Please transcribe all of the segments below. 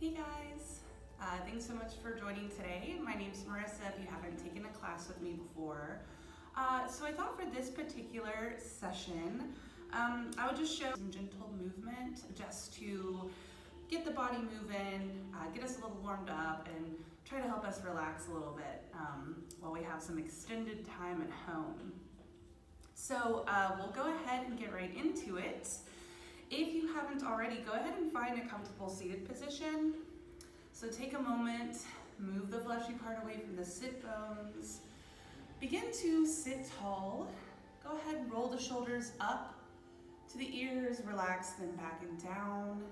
Hey guys, thanks so much for joining today. My name's Marissa if you haven't taken a class with me before. So I thought for this particular session, I would just show some gentle movement just to get the body moving, get us a little warmed up, and try to help us relax a little bit while we have some extended time at home. So we'll go ahead and get right into it. If you haven't already, go ahead and find a comfortable seated position. So take a moment, move the fleshy part away from the sit bones. Begin to sit tall. Go ahead and roll the shoulders up to the ears, relax them back and down.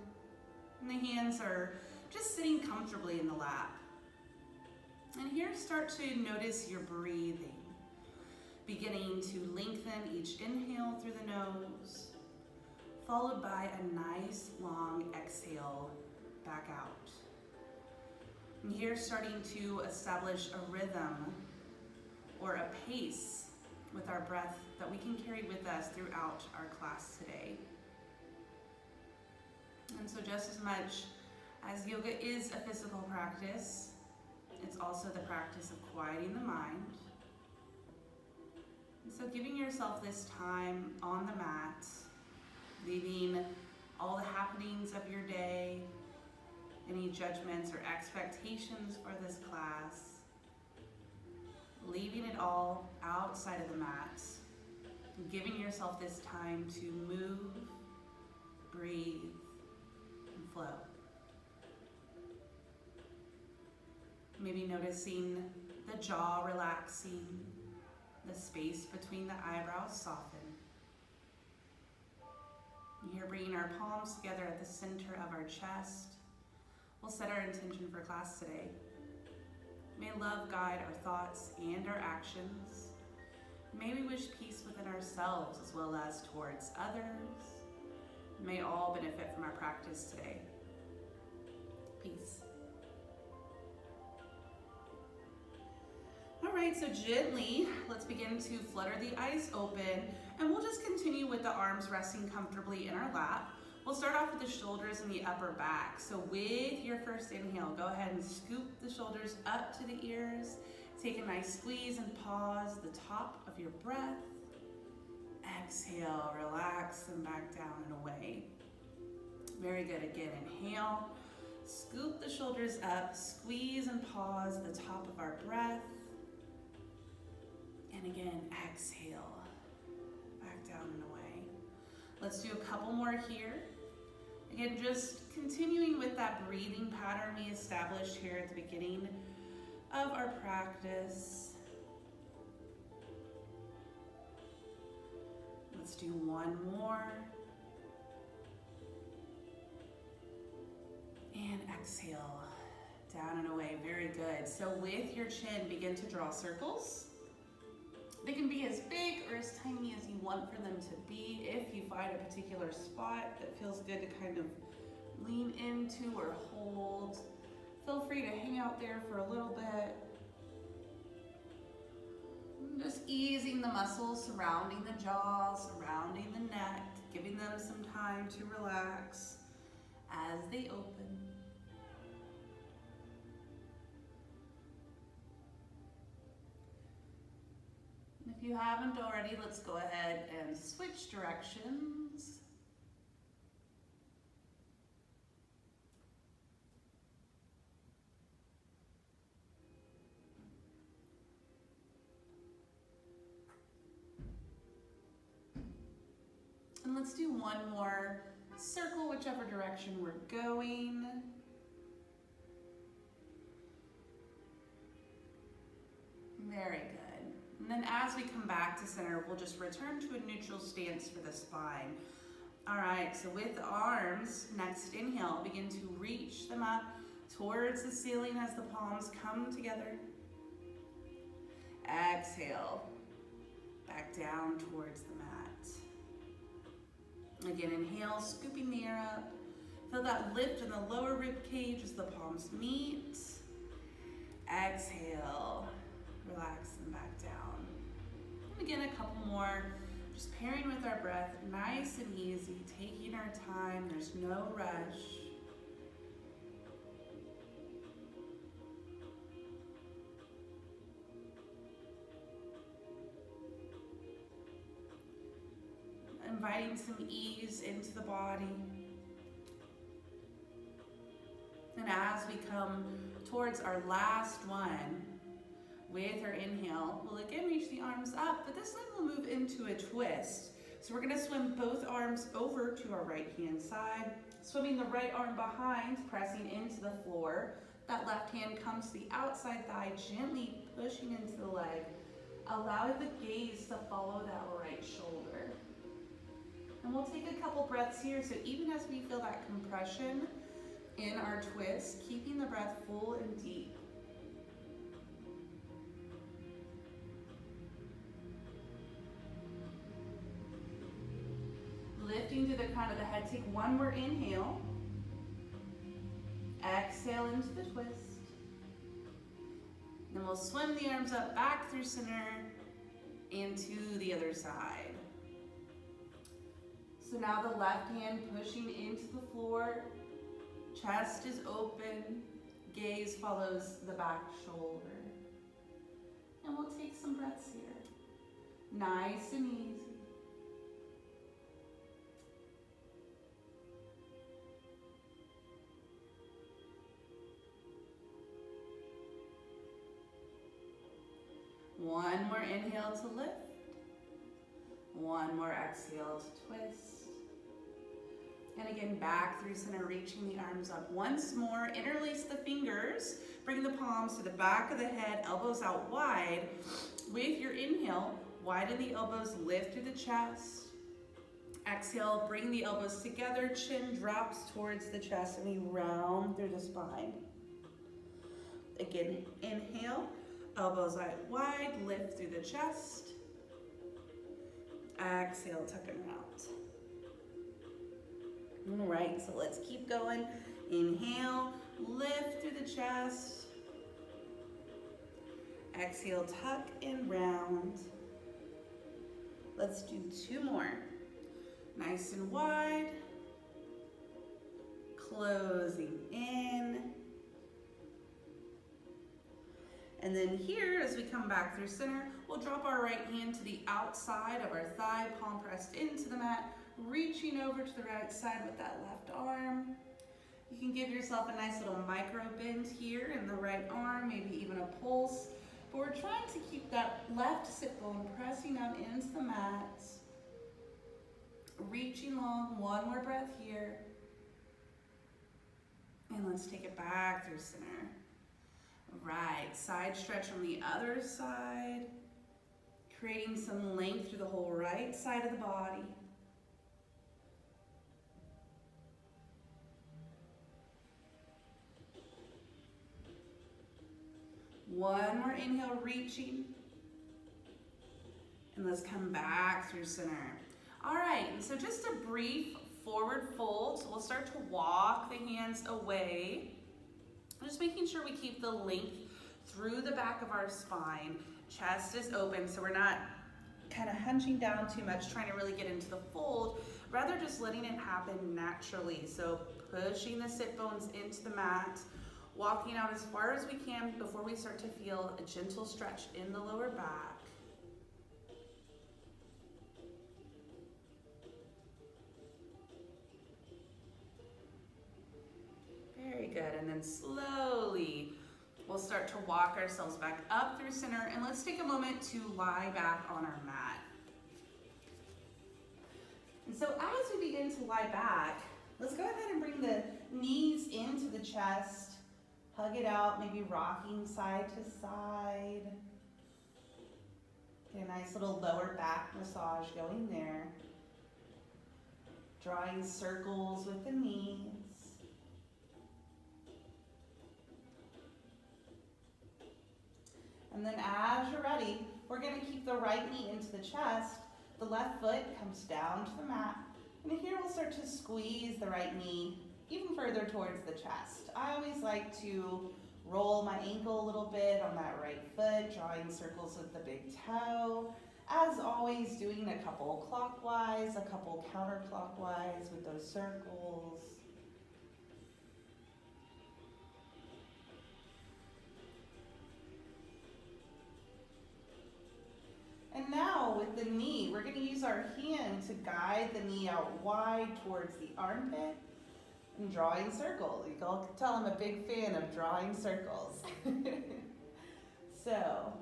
And the hands are just sitting comfortably in the lap. And here start to notice your breathing. Beginning to lengthen each inhale through the nose, followed by a nice long exhale back out. And here starting to establish a rhythm or a pace with our breath that we can carry with us throughout our class today. And so just as much as yoga is a physical practice, it's also the practice of quieting the mind. And so giving yourself this time on the mat, leaving all the happenings of your day, any judgments or expectations for this class, leaving it all outside of the mat, giving yourself this time to move, breathe, and flow. Maybe noticing the jaw relaxing, the space between the eyebrows soften. Here, bringing our palms together at the center of our chest, we'll set our intention for class today. May love guide our thoughts and our actions. May we wish peace within ourselves as well as towards others. May all benefit from our practice today. Peace. All right, so gently, let's begin to flutter the eyes open, and we'll just continue with the arms resting comfortably in our lap. We'll start off with the shoulders and the upper back. So with your first inhale, go ahead and scoop the shoulders up to the ears. Take a nice squeeze and pause the top of your breath. Exhale, relax them back down and away. Very good. Again, inhale, scoop the shoulders up, squeeze and pause the top of our breath. And again, exhale, back down and away. Let's do a couple more here. Again, just continuing with that breathing pattern we established here at the beginning of our practice. Let's do one more. And exhale, down and away. Very good. So with your chin, begin to draw circles. They can be as big or as tiny as you want for them to be. If you find a particular spot that feels good to kind of lean into or hold, feel free to hang out there for a little bit. Just easing the muscles surrounding the jaw, surrounding the neck, giving them some time to relax as they open. If you haven't already, let's go ahead and switch directions. And let's do one more circle, whichever direction we're going. Very good. And then as we come back to center, we'll just return to a neutral stance for the spine. All right, so with the arms, next inhale, begin to reach them up towards the ceiling as the palms come together. Exhale, back down towards the mat. Again, inhale, scooping the air up. Feel that lift in the lower rib cage as the palms meet. Exhale, relax them back down. And again, a couple more. Just pairing with our breath, nice and easy, taking our time. There's no rush. inviting some ease into the body. And as we come towards our last one, with our inhale, we'll again reach the arms up, but this time we'll move into a twist. So we're gonna swim both arms over to our right hand side, swimming the right arm behind, pressing into the floor. That left hand comes to the outside thigh, gently pushing into the leg, allowing the gaze to follow that right shoulder. And we'll take a couple breaths here, so even as we feel that compression in our twist, keeping the breath full and deep. Lifting through the crown of the head, take one more inhale. Exhale into the twist. Then we'll swim the arms up back through center and to the other side. So now the left hand pushing into the floor, chest is open, gaze follows the back shoulder. And we'll take some breaths here. Nice and easy. One more inhale to lift. One more exhale to twist. And again, back through center, reaching the arms up. Once more, interlace the fingers. Bring the palms to the back of the head, elbows out wide. With your inhale, widen the elbows, lift through the chest. Exhale, bring the elbows together, chin drops towards the chest, and we round through the spine. Again, inhale. Elbows out wide, lift through the chest. Exhale, tuck and round. All right, so let's keep going. Inhale, lift through the chest. Exhale, tuck and round. Let's do two more. Nice and wide. Closing in. And then here, as we come back through center, we'll drop our right hand to the outside of our thigh, palm pressed into the mat, reaching over to the right side with that left arm. You can give yourself a nice little micro bend here in the right arm, maybe even a pulse. But we're trying to keep that left sit bone pressing out into the mat. Reaching long, one more breath here. And let's take it back through center. Right, side stretch on the other side, creating some length through the whole right side of the body. One more inhale, reaching. And let's come back through center. All right, and so just a brief forward fold. So we'll start to walk the hands away. Just making sure we keep the length through the back of our spine. Chest is open, so we're not kind of hunching down too much, trying to really get into the fold, rather just letting it happen naturally. So pushing the sit bones into the mat, walking out as far as we can before we start to feel a gentle stretch in the lower back. Very good, and then slowly we'll start to walk ourselves back up through center, and let's take a moment to lie back on our mat. And so as we begin to lie back, let's go ahead and bring the knees into the chest, hug it out, maybe rocking side to side. Get a nice little lower back massage going there. Drawing circles with the knees. And then as you're ready, we're going to keep the right knee into the chest. The left foot comes down to the mat. And here we'll start to squeeze the right knee even further towards the chest. I always like to roll my ankle a little bit on that right foot, drawing circles with the big toe. As always, doing a couple clockwise, a couple counterclockwise with those circles. And now with the knee, we're going to use our hand to guide the knee out wide towards the armpit and drawing circles. You can tell I'm a big fan of drawing circles. So,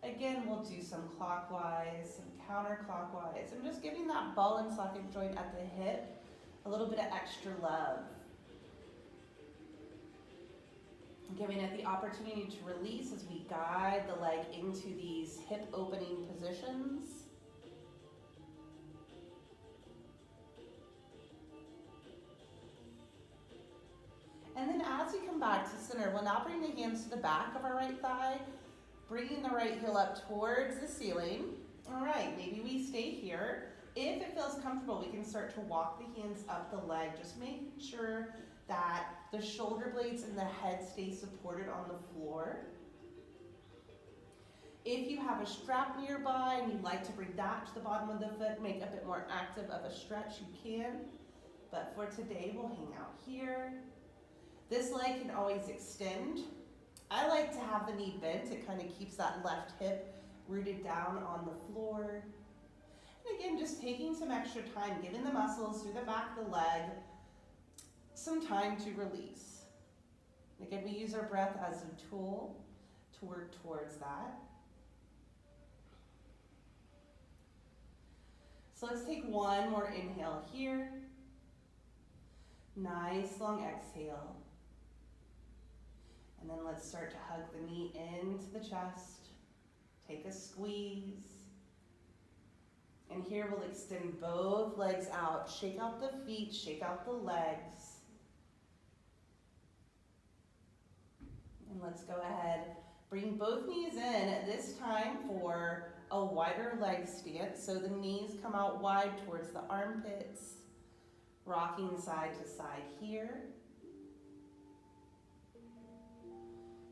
again, we'll do some clockwise, some counterclockwise. I'm just giving that ball and socket joint at the hip a little bit of extra love. Giving it the opportunity to release as we guide the leg into these hip opening positions. And then as we come back to center, we'll now bring the hands to the back of our right thigh, bringing the right heel up towards the ceiling. All right, maybe we stay here. If it feels comfortable, we can start to walk the hands up the leg, just making sure that the shoulder blades and the head stay supported on the floor. If you have a strap nearby and you'd like to bring that to the bottom of the foot, make a bit more active of a stretch, you can. But for today, we'll hang out here. This leg can always extend. I like to have the knee bent. It kind of keeps that left hip rooted down on the floor. And again, just taking some extra time, giving the muscles through the back of the leg some time to release. Again, we use our breath as a tool to work towards that. So let's take one more inhale here. Nice long exhale. And then let's start to hug the knee into the chest. Take a squeeze. And here we'll extend both legs out. Shake out the feet, shake out the legs. And let's go ahead, bring both knees in, this time for a wider leg stance. So the knees come out wide towards the armpits, rocking side to side here.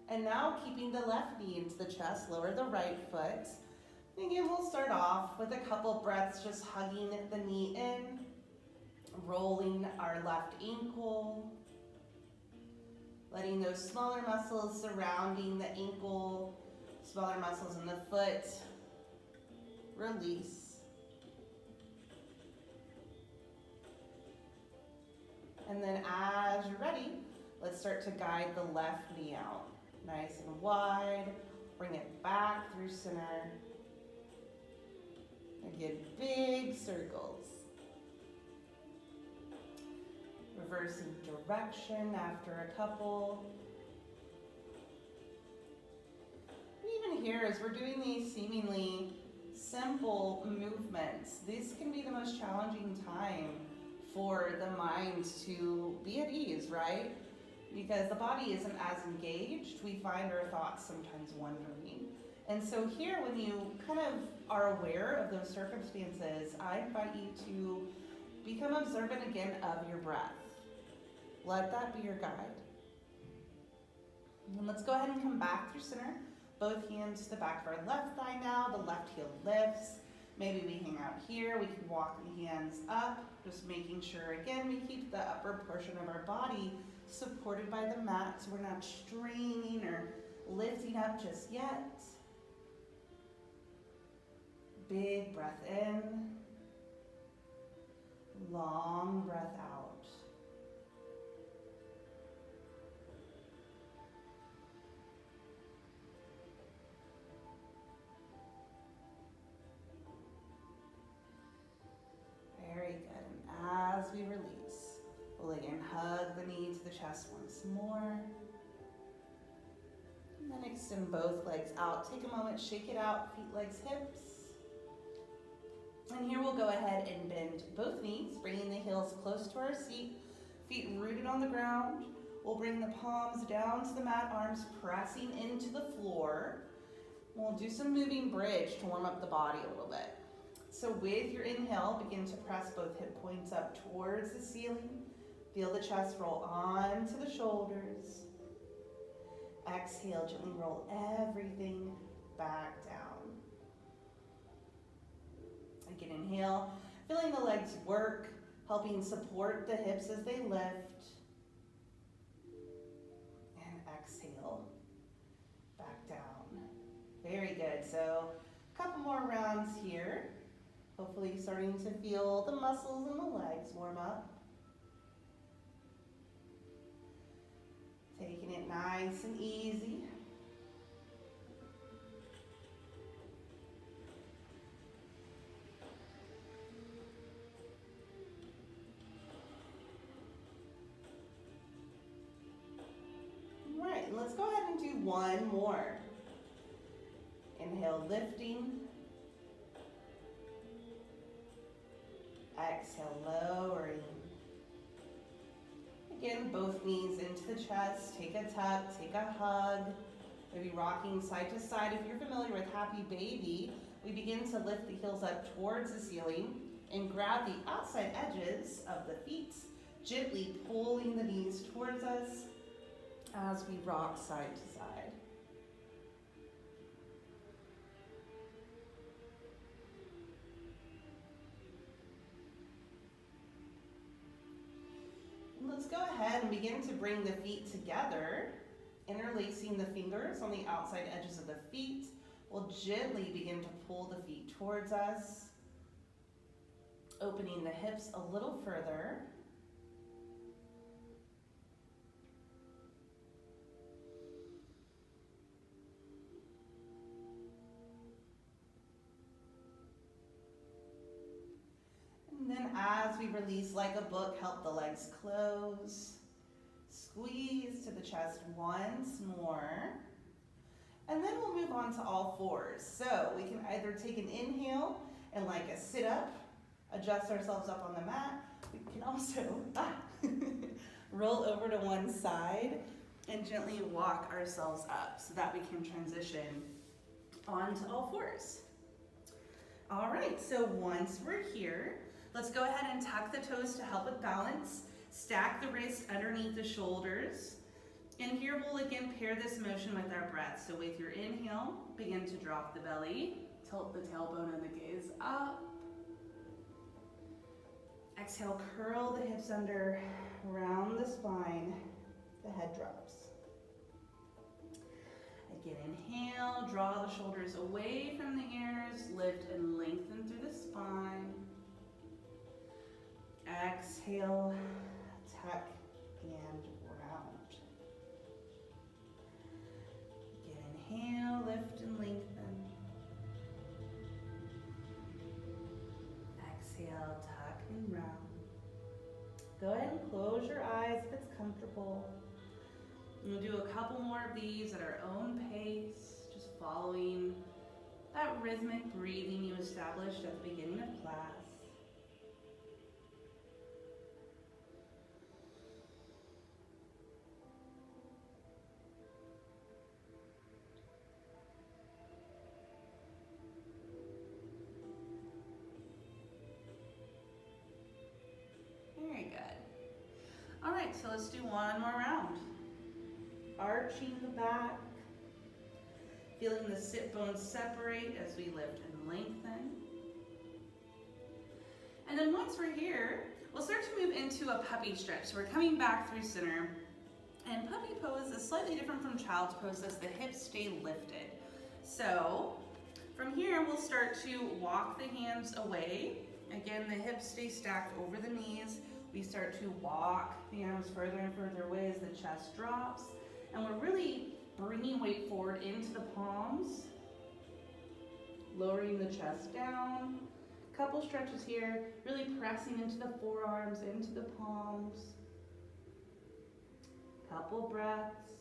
And now keeping the left knee into the chest, lower the right foot. Again, we'll start off with a couple breaths, just hugging the knee in, rolling our left ankle, letting those smaller muscles surrounding the ankle, smaller muscles in the foot, release. And then as you're ready, let's start to guide the left knee out. Nice and wide, bring it back through center. Again, big circles. Reversing direction after a couple. Even here, as we're doing these seemingly simple movements, this can be the most challenging time for the mind to be at ease, right? Because the body isn't as engaged, we find our thoughts sometimes wandering. And so here, when you kind of are aware of those circumstances, I invite you to become observant again of your breath. Let that be your guide. And let's go ahead and come back through center. Both hands to the back of our left thigh now. The left heel lifts. Maybe we hang out here. We can walk the hands up, just making sure, again, we keep the upper portion of our body supported by the mat, so we're not straining or lifting up just yet. Big breath in, long breath out. Very good, and as we release, we'll again hug the knee to the chest once more. And then extend both legs out. Take a moment, shake it out, feet, legs, hips. And here we'll go ahead and bend both knees, bringing the heels close to our seat, feet rooted on the ground. We'll bring the palms down to the mat, arms pressing into the floor. We'll do some moving bridge to warm up the body a little bit. So with your inhale, begin to press both hip points up towards the ceiling. Feel the chest roll onto the shoulders. Exhale, gently roll everything back down. Again, inhale, feeling the legs work, helping support the hips as they lift. And exhale, back down. Very good. So Couple more rounds here. Hopefully starting to feel the muscles in the legs warm up. Taking it nice and easy. All right, let's go ahead and do one more. Inhale, lifting. Exhale, lowering. Again, both knees into the chest. Take a tuck, take a hug. Maybe rocking side to side. If you're familiar with Happy Baby, we begin to lift the heels up towards the ceiling and grab the outside edges of the feet, gently pulling the knees towards us as we rock side to side. Let's go ahead and begin to bring the feet together, interlacing the fingers on the outside edges of the feet. We'll gently begin to pull the feet towards us, opening the hips a little further. And then as we release like a book, help the legs close. Squeeze to the chest once more. And then we'll move on to all fours. So we can either take an inhale and like a sit up, adjust ourselves up on the mat. We can also roll over to one side and gently walk ourselves up so that we can transition onto all fours. All right, so once we're here, let's go ahead and tuck the toes to help with balance. Stack the wrists underneath the shoulders. And here we'll again pair this motion with our breath. So with your inhale, begin to drop the belly, tilt the tailbone and the gaze up. Exhale, curl the hips under, round the spine, the head drops. Again, inhale, draw the shoulders away from the ears, lift and lengthen through the spine. Exhale, tuck and round. Again, inhale, lift and lengthen. Exhale, tuck and round. Go ahead and close your eyes if it's comfortable. And we'll do a couple more of these at our own pace, just following that rhythmic breathing you established at the beginning of class. Very good. All right, so let's do one more round. Arching the back, feeling the sit bones separate as we lift and lengthen. And then once we're here, we'll start to move into a puppy stretch. So we're coming back through center. And puppy pose is slightly different from child's pose as the hips stay lifted. So from here, we'll start to walk the hands away. Again, the hips stay stacked over the knees. We start to walk the arms further and further away as the chest drops. And we're really bringing weight forward into the palms, lowering the chest down. Couple stretches here, really pressing into the forearms, into the palms. Couple breaths.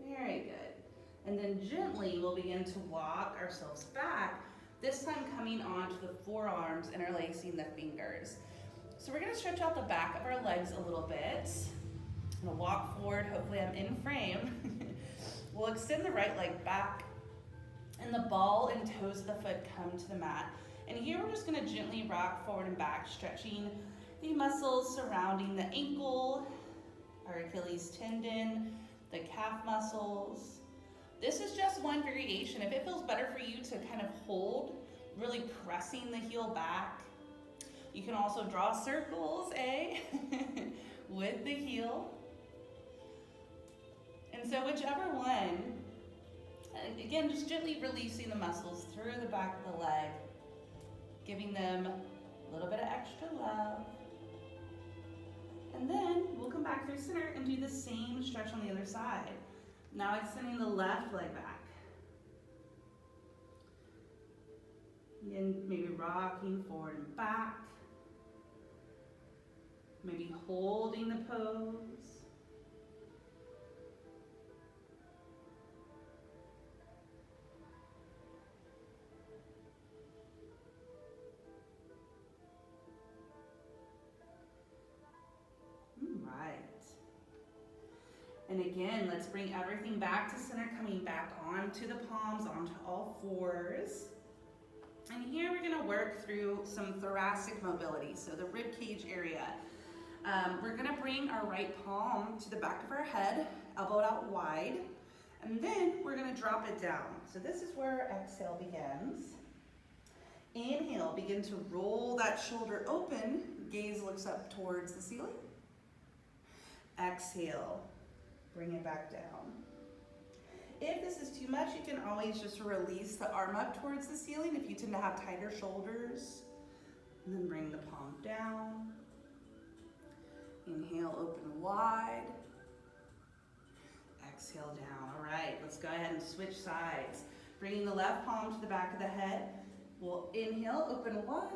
Very good. And then gently we'll begin to walk ourselves back, this time coming onto the forearms, interlacing the fingers. So we're gonna stretch out the back of our legs a little bit. I'm gonna walk forward, hopefully I'm in frame. We'll extend the right leg back, and the ball and toes of the foot come to the mat. And here we're just gonna gently rock forward and back, stretching the muscles surrounding the ankle, our Achilles tendon, the calf muscles. This is just one variation. If it feels better for you to kind of hold, really pressing the heel back, You can also draw circles, with the heel. And so whichever one, and again, just gently releasing the muscles through the back of the leg, giving them a little bit of extra love. And then we'll come back through center and do the same stretch on the other side. Now extending the left leg back. Again, maybe rocking forward and back. Maybe holding the pose. Right. And again, let's bring everything back to center, coming back onto the palms, onto all fours. And here we're gonna work through some thoracic mobility, so the rib cage area. We're gonna bring our right palm to the back of our head, elbowed out wide, and then we're gonna drop it down. So this is where our exhale begins. Inhale, begin to roll that shoulder open, gaze looks up towards the ceiling. Exhale, bring it back down. If this is too much, you can always just release the arm up towards the ceiling if you tend to have tighter shoulders. And then bring the palm down. Inhale, open wide. Exhale down. All right, let's go ahead and switch sides. Bringing the left palm to the back of the head. We'll inhale, open wide.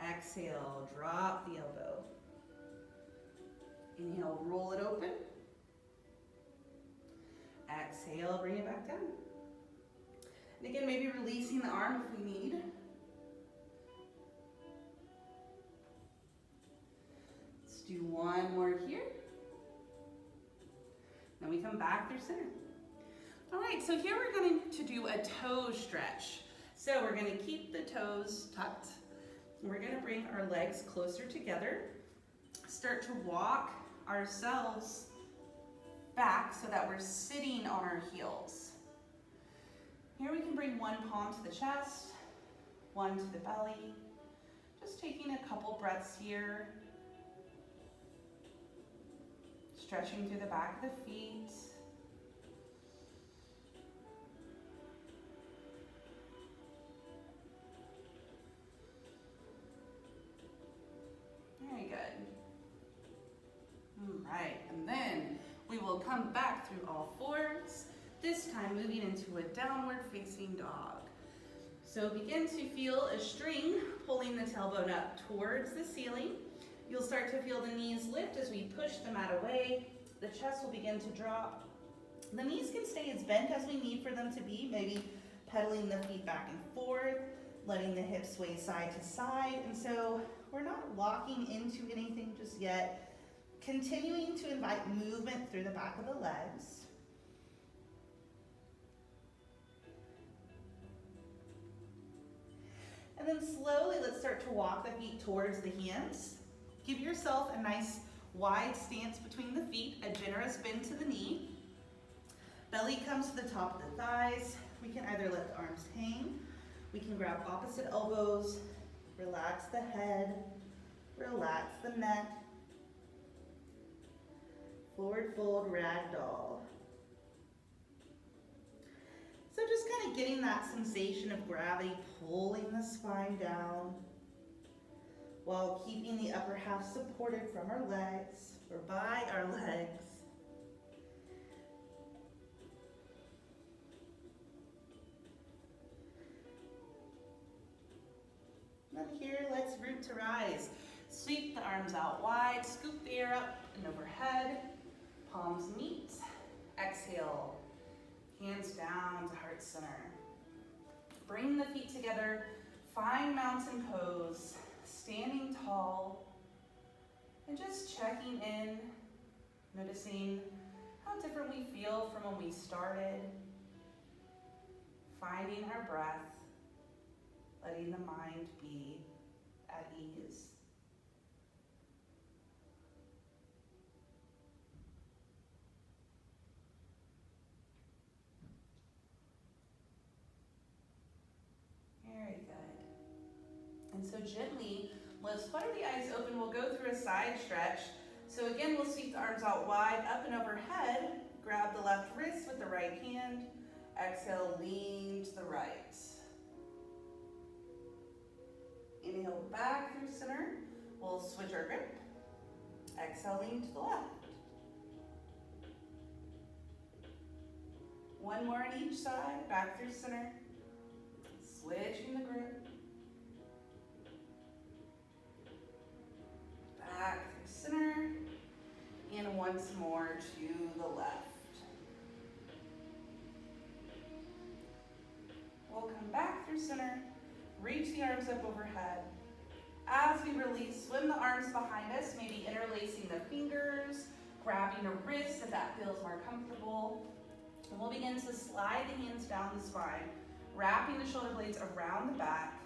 Exhale, drop the elbow. Inhale, roll it open. Exhale, bring it back down. And again, maybe releasing the arm if we need. Let's do one more here. Then we come back through center. All right, so here we're going to do a toe stretch. So we're going to keep the toes tucked. We're going to bring our legs closer together. Start to walk ourselves back so that we're sitting on our heels. Here we can bring one palm to the chest, one to the belly. Just taking a couple breaths here. Stretching through the back of the feet. Very good. All right, and then we will come back through all fours, this time moving into a downward facing dog. So begin to feel a string pulling the tailbone up towards the ceiling. You'll start to feel the knees lift as we push the mat away. The chest will begin to drop. The knees can stay as bent as we need for them to be, maybe pedaling the feet back and forth, letting the hips sway side to side. And so we're not locking into anything just yet. Continuing to invite movement through the back of the legs. And then slowly let's start to walk the feet towards the hands. Give yourself a nice wide stance between the feet, a generous bend to the knee. Belly comes to the top of the thighs. We can either let the arms hang. We can grab opposite elbows, relax the head, relax the neck. Forward fold, ragdoll. So just kind of getting that sensation of gravity pulling the spine down while keeping the upper half supported from our legs or by our legs. Then here, let's root to rise. Sweep the arms out wide, scoop the air up and overhead. Palms meet. Exhale. Hands down to heart center. Bring the feet together. Find mountain pose. Standing tall. And just checking in. Noticing how different we feel from when we started. Finding our breath. Letting the mind be at ease. Very good. And so Let's flutter the eyes open. We'll go through a side stretch. So again, we'll sweep the arms out wide, up and overhead. Grab the left wrist with the right hand. Exhale, lean to the right. Inhale back through center. We'll switch our grip. Exhale, lean to the left. One more on each side, back through center. Switching the grip. Back through center. And once more to the left. We'll come back through center. Reach the arms up overhead. As we release, swim the arms behind us, maybe interlacing the fingers, grabbing a wrist if that feels more comfortable. And we'll begin to slide the hands down the spine, wrapping the shoulder blades around the back,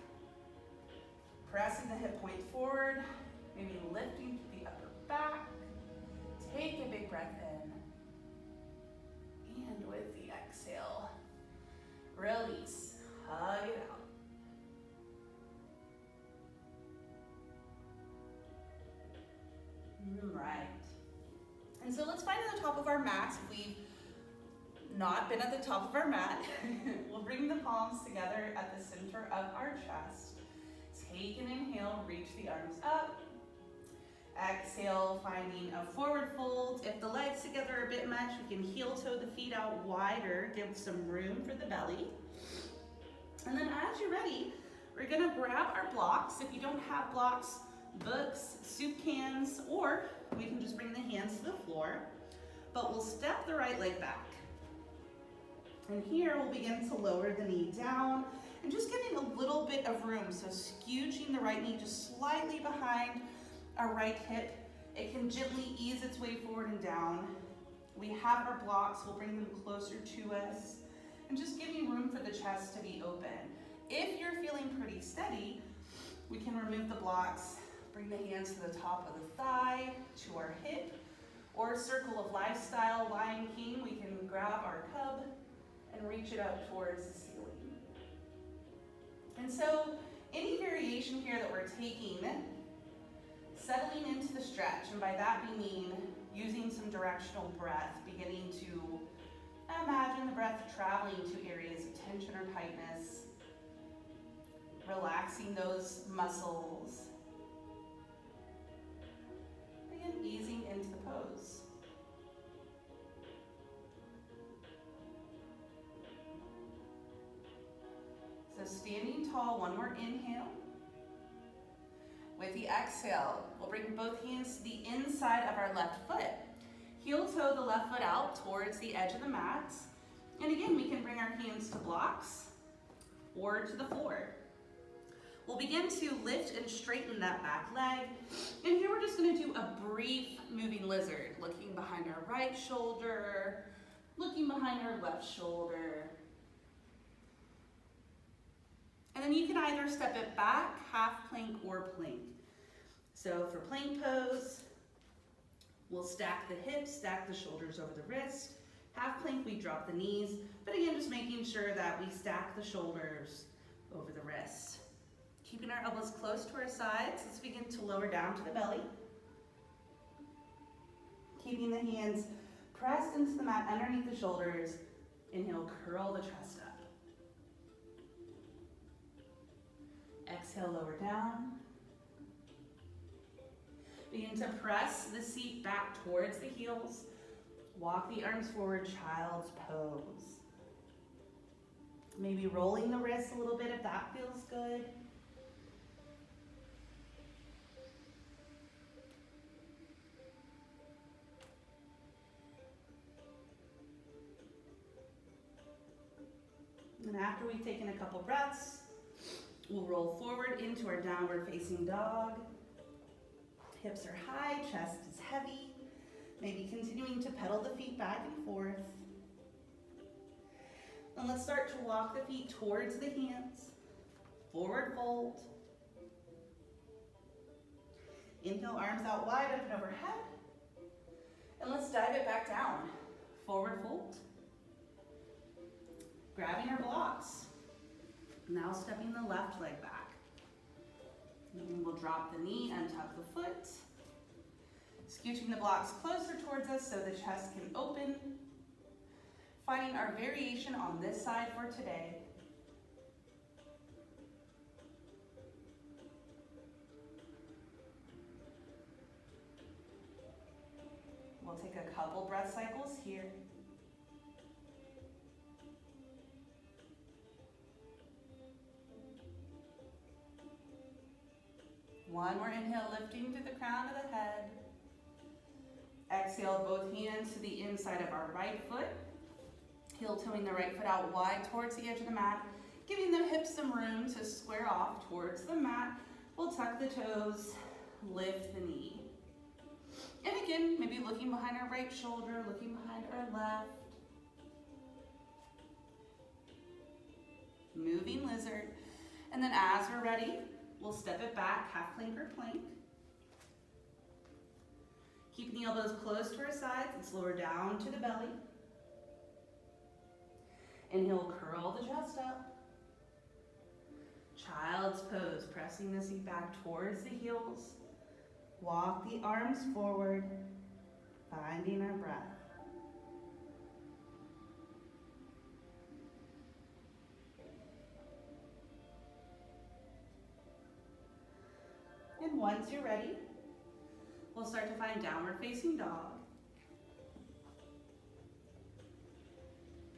pressing the hip point forward, maybe lifting the upper back. Take a big breath in. And with the exhale, release, hug it out. Right. And so let's find at the top of our mats. If we've not been at the top of our mat, we'll bring the palms together at the center of our chest. Take an inhale, reach the arms up. Exhale, finding a forward fold. If the legs together are a bit much, we can heel toe the feet out wider, give some room for the belly. And then as you're ready, we're gonna grab our blocks. If you don't have blocks, books, soup cans, or we can just bring the hands to the floor. But we'll step the right leg back. And here we'll begin to lower the knee down and just giving a little bit of room. So scooching the right knee just slightly behind our right hip. It can gently ease its way forward and down. We have our blocks, we'll bring them closer to us and just giving room for the chest to be open. If you're feeling pretty steady, we can remove the blocks, bring the hands to the top of the thigh, to our hip, or circle of lifestyle, Lion King, we can grab our cub and reach it up towards the ceiling. And so any variation here that we're taking, settling into the stretch, and by that we mean using some directional breath, beginning to imagine the breath traveling to areas of tension or tightness, relaxing those muscles, and easing into the pose. So standing tall, one more inhale. With the exhale, we'll bring both hands to the inside of our left foot. Heel toe the left foot out towards the edge of the mat. And again, we can bring our hands to blocks or to the floor. We'll begin to lift and straighten that back leg. And here we're just gonna do a brief moving lizard, looking behind our right shoulder, looking behind our left shoulder. And then you can either step it back, half plank, or plank. So for plank pose, we'll stack the hips, stack the shoulders over the wrist. Half plank, we drop the knees, but again, just making sure that we stack the shoulders over the wrist. Keeping our elbows close to our sides, let's begin to lower down to the belly. Keeping the hands pressed into the mat underneath the shoulders. Inhale, curl the chest up. Exhale, lower down. Begin to press the seat back towards the heels. Walk the arms forward, child's pose. Maybe rolling the wrists a little bit if that feels good. And after we've taken a couple breaths, we'll roll forward into our downward facing dog. Hips are high, chest is heavy. Maybe continuing to pedal the feet back and forth. And let's start to walk the feet towards the hands. Forward fold. Inhale, arms out wide, up and overhead. And let's dive it back down. Forward fold. Grabbing our blocks. Now stepping the left leg back. And then we'll drop the knee and tuck the foot. Scooching the blocks closer towards us so the chest can open. Finding our variation on this side for today. We'll take a couple breath cycles here. One more inhale, lifting to the crown of the head. Exhale, both hands to the inside of our right foot. Heel-toeing the right foot out wide towards the edge of the mat, giving the hips some room to square off towards the mat. We'll tuck the toes, lift the knee. And again, maybe looking behind our right shoulder, looking behind our left. Moving lizard. And then as we're ready, we'll step it back, half plank or plank. Keeping the elbows close to our sides and lower down to the belly. Inhale, curl the chest up. Child's pose, pressing the seat back towards the heels. Walk the arms forward, finding our breath. And once you're ready, we'll start to find downward facing dog.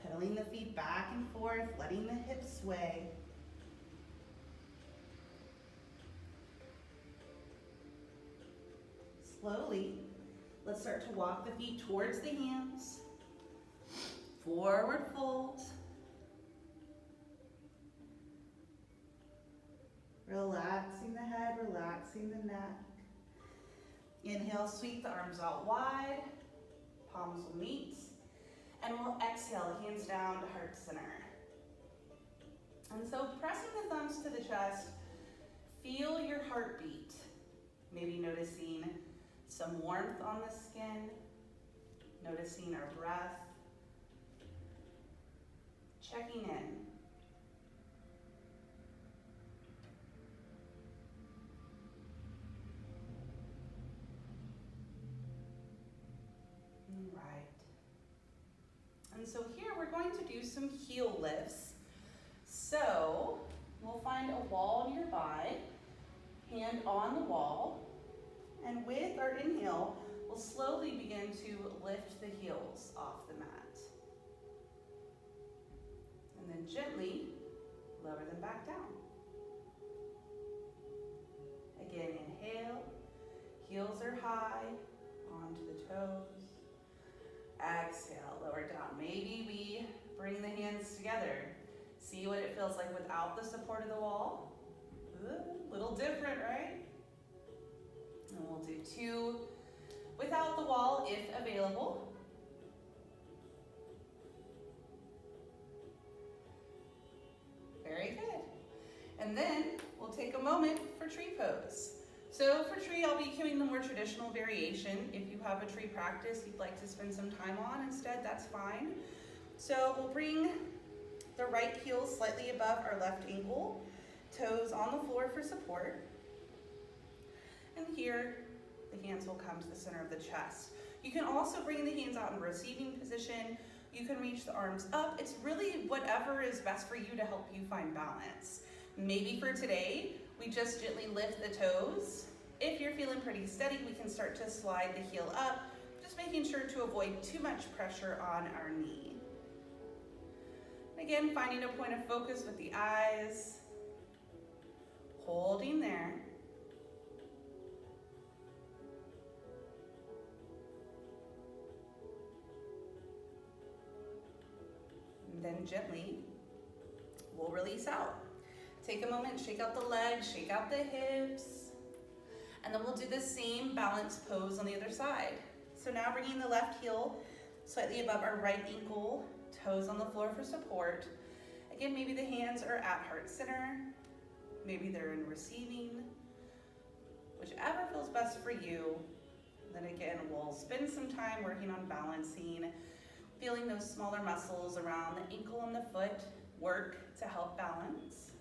Pedaling the feet back and forth, letting the hips sway. Slowly, let's start to walk the feet towards the hands. Forward fold. Relaxing the head, relaxing the neck. Inhale, sweep the arms out wide. Palms will meet. And we'll exhale, hands down to heart center. And so pressing the thumbs to the chest, feel your heartbeat. Maybe noticing some warmth on the skin, noticing our breath, checking in. All right. And so here we're going to do some heel lifts. So we'll find a wall nearby, hand on the wall. And with our inhale, we'll slowly begin to lift the heels off the mat. And then gently lower them back down. Again, inhale, heels are high, onto the toes. Exhale, lower down. Maybe we bring the hands together. See what it feels like without the support of the wall? A little different, right? And we'll do two without the wall if available. Very good. And then we'll take a moment for tree pose. So for tree, I'll be cueing the more traditional variation. If you have a tree practice you'd like to spend some time on instead, that's fine. So we'll bring the right heel slightly above our left ankle, toes on the floor for support. And here, the hands will come to the center of the chest. You can also bring the hands out in receiving position. You can reach the arms up. It's really whatever is best for you to help you find balance. Maybe for today, we just gently lift the toes. If you're feeling pretty steady, we can start to slide the heel up, just making sure to avoid too much pressure on our knee. And again, finding a point of focus with the eyes, holding there. And then gently, we'll release out. Take a moment, shake out the legs, shake out the hips, and then we'll do the same balanced pose on the other side. So now bringing the left heel slightly above our right ankle, toes on the floor for support. Again, maybe the hands are at heart center, maybe they're in receiving, whichever feels best for you. Then again, we'll spend some time working on balancing, feeling those smaller muscles around the ankle and the foot work to help balance.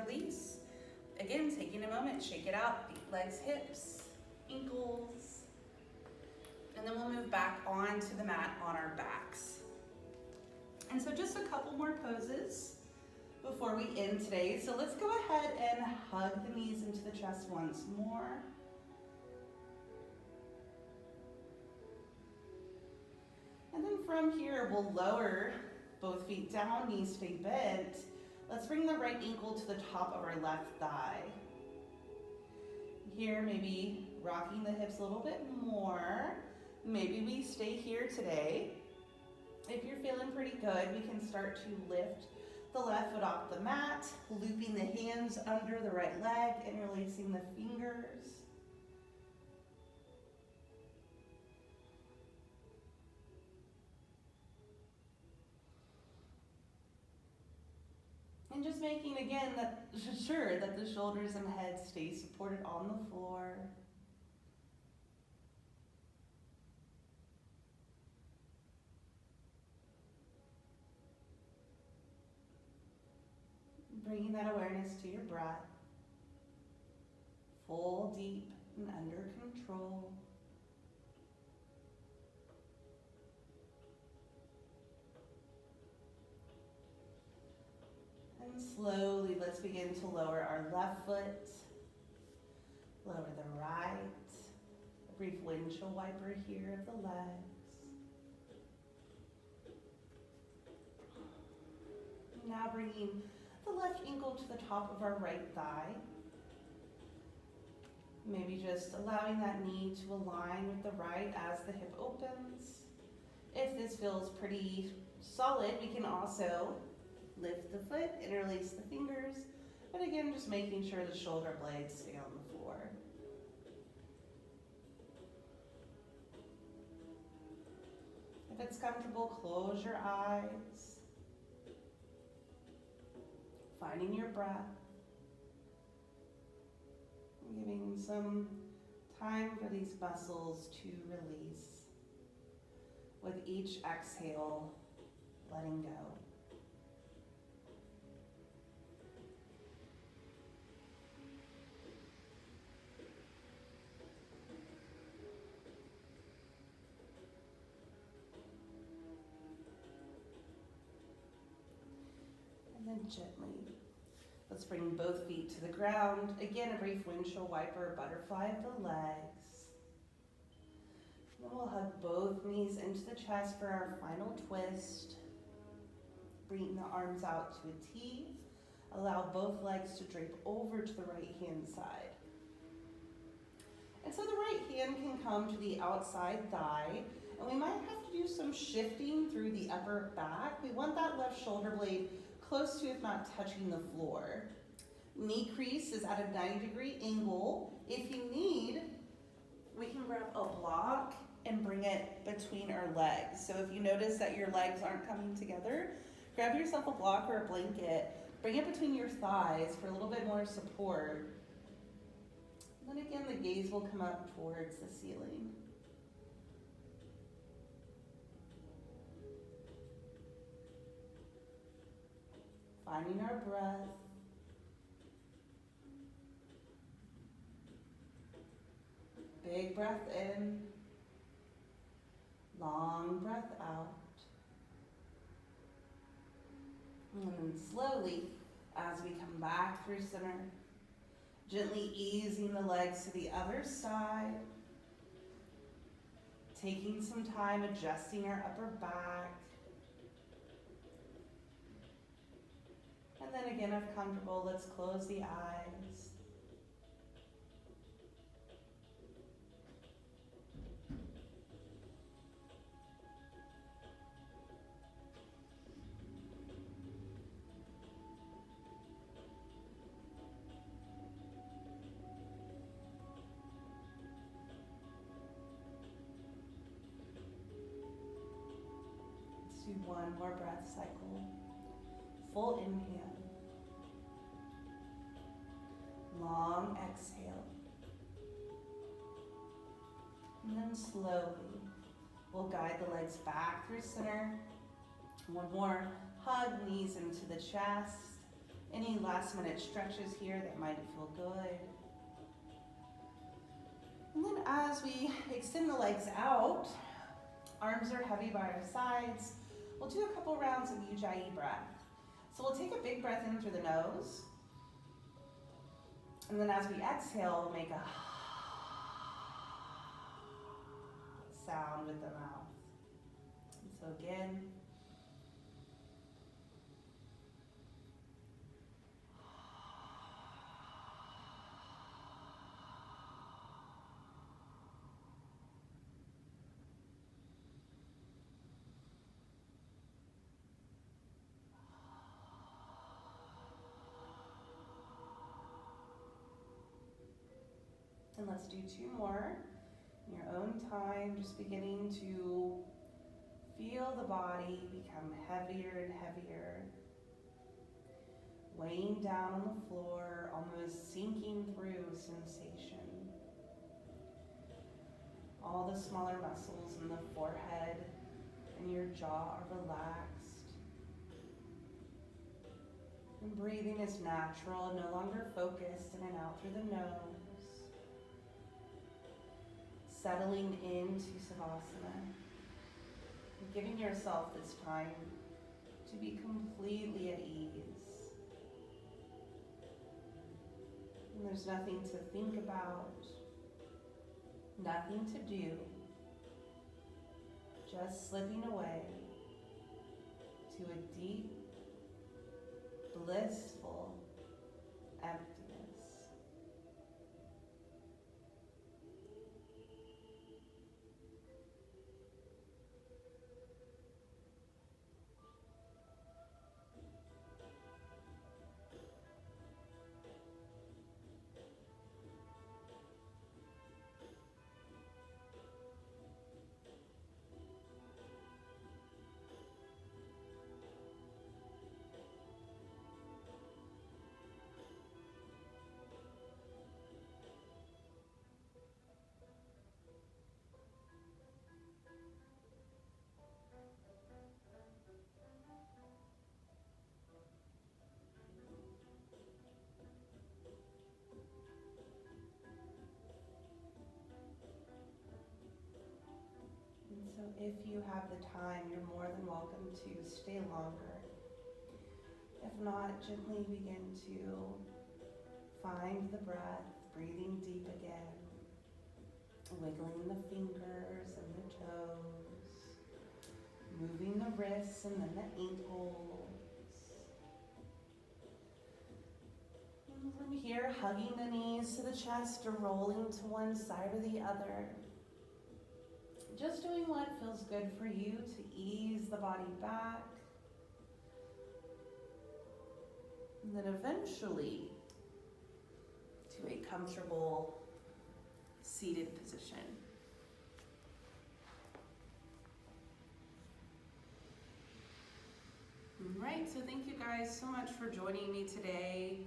release. Again, taking a moment, shake it out, feet, legs, hips, ankles. And then we'll move back onto the mat on our backs. And so just a couple more poses before we end today. So let's go ahead and hug the knees into the chest once more. And then from here, we'll lower both feet down, knees stay bent. Let's bring the right ankle to the top of our left thigh. Here, maybe rocking the hips a little bit more. Maybe we stay here today. If you're feeling pretty good, we can start to lift the left foot off the mat, looping the hands under the right leg and releasing the fingers. And just making, again, sure that the shoulders and head stay supported on the floor. Bringing that awareness to your breath. Full, deep, and under control. And slowly, let's begin to lower our left foot, lower the right, a brief windshield wiper here of the legs. Now bringing the left ankle to the top of our right thigh. Maybe just allowing that knee to align with the right as the hip opens. If this feels pretty solid, we can also lift the foot and release the fingers. But again, just making sure the shoulder blades stay on the floor. If it's comfortable, close your eyes. Finding your breath. Giving some time for these muscles to release. With each exhale, letting go. And then gently, let's bring both feet to the ground. Again, a brief windshield wiper, butterfly of the legs. Then we'll hug both knees into the chest for our final twist. Bring the arms out to a T. Allow both legs to drape over to the right hand side. And so the right hand can come to the outside thigh, and we might have to do some shifting through the upper back. We want that left shoulder blade close to, if not touching, the floor. Knee crease is at a 90-degree angle. If you need, we can grab a block and bring it between our legs. So if you notice that your legs aren't coming together, grab yourself a block or a blanket, bring it between your thighs for a little bit more support. And then again, the gaze will come up towards the ceiling. Finding our breath. Big breath in. Long breath out. And then slowly, as we come back through center, gently easing the legs to the other side. Taking some time adjusting our upper back. And then again, if comfortable, let's close the eyes. Let's do one more breath cycle. Full inhale. Long exhale. And then slowly, we'll guide the legs back through center. One more hug, knees into the chest. Any last minute stretches here that might feel good. And then as we extend the legs out, arms are heavy by our sides. We'll do a couple rounds of Ujjayi breath. So we'll take a big breath in through the nose. And then as we exhale, we'll make a sound with the mouth. And so again, and let's do two more in your own time, just beginning to feel the body become heavier and heavier, weighing down on the floor, almost sinking through sensation. All the smaller muscles in the forehead and your jaw are relaxed. And breathing is natural, no longer focused in and out through the nose. Settling into Savasana, and giving yourself this time to be completely at ease. And there's nothing to think about, nothing to do, just slipping away to a deep, blissful emptiness. So if you have the time, you're more than welcome to stay longer. If not, gently begin to find the breath, breathing deep again, wiggling the fingers and the toes, moving the wrists and then the ankles. And from here, hugging the knees to the chest or rolling to one side or the other. Just doing what feels good for you to ease the body back. And then eventually to a comfortable seated position. All right, so thank you guys so much for joining me today,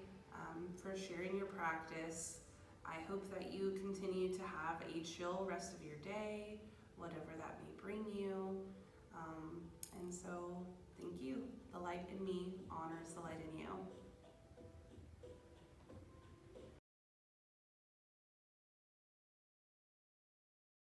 for sharing your practice. I hope that you continue to have a chill rest of your day, whatever that may bring you. And so thank you. The light in me honors the light in you.